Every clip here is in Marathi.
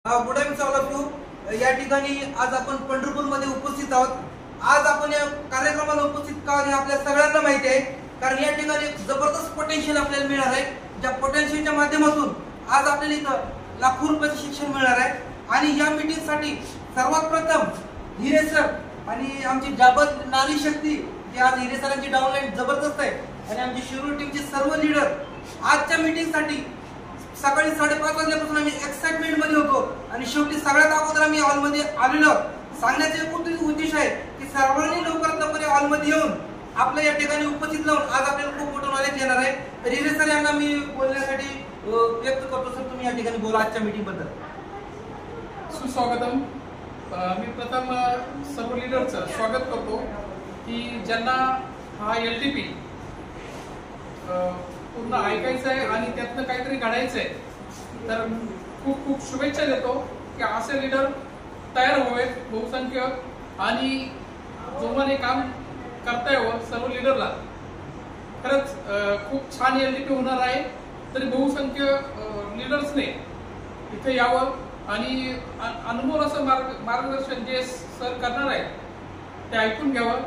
Good evening all of you. या ठिकाणी आज आपण पंढरपूरमध्ये उपस्थित आहोत। आज आपण या कार्यक्रमाला उपस्थित का हे आपल्या सगळ्यांना माहिती आहे, कारण या ठिकाणी एक जबरदस्त पोटेन्शियल आपल्याला मिळणार आहे। ज्या पोटेन्शियलच्या माध्यमातून आज आपल्याला इथं लाखो रुपयाचं शिक्षण मिळणार आहे। आणि या मीटिंगसाठी सर्वात प्रथम हिरे सर आणि आमची जाबत नारी शक्ती, जी आज हिरे सरांची डाऊनलाईन जबरदस्त आहे, आणि आमची शिरूर टीमचे सर्व लीडर आजच्या मीटिंगसाठी सकाळी 5:30 वाजल्यापासून आम्ही एक्साइटमेंट मध्ये होतो, आणि शेवटी सगळ्यात अगोदर आम्ही हॉलमध्ये आलेलो। सांगण्याचा एकच उद्देश आहे की सर्वांनी लवकरात लवकर हॉलमध्ये येऊन आपल्या या ठिकाणी उपस्थित राहून आज आपल्याला खूप मोठं नॉलेज येणार आहे। तर हिरे सर यांना मी बोलण्यासाठी व्यक्त करतो। सर, तुम्ही या ठिकाणी बोला आजच्या मीटिंग बद्दल। सुस्वागतम। मी प्रथम सर्व लीडरचं स्वागत करतो की ज्यांना हा एलटीपी पूर्ण ऐकायचं आहे आणि त्यातनं काहीतरी घडायचं आहे। तर खूप खूप शुभेच्छा देतो की असे लीडर तयार व्हावेत बहुसंख्य, आणि जोमाने काम करता यावं सर्व लीडरला। खरंच खूप छान एलटीपी होणार आहे, तरी बहुसंख्य लीडर्सने इथे यावं आणि अनुभव असं मार्गदर्शन जे सर करणार आहेत ते ऐकून घ्यावं।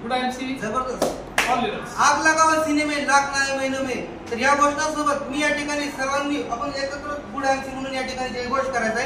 गुड एमसी जबरदस्त ऑल लीडर्स। आग लगावा सिनेमे लाख नये महीनों में। तर या घोषणासोबत मी या ठिकाणी सर्वांनी आपण एकत्र गुड एमसी म्हणून या ठिकाणी जयघोष करायचा आहे।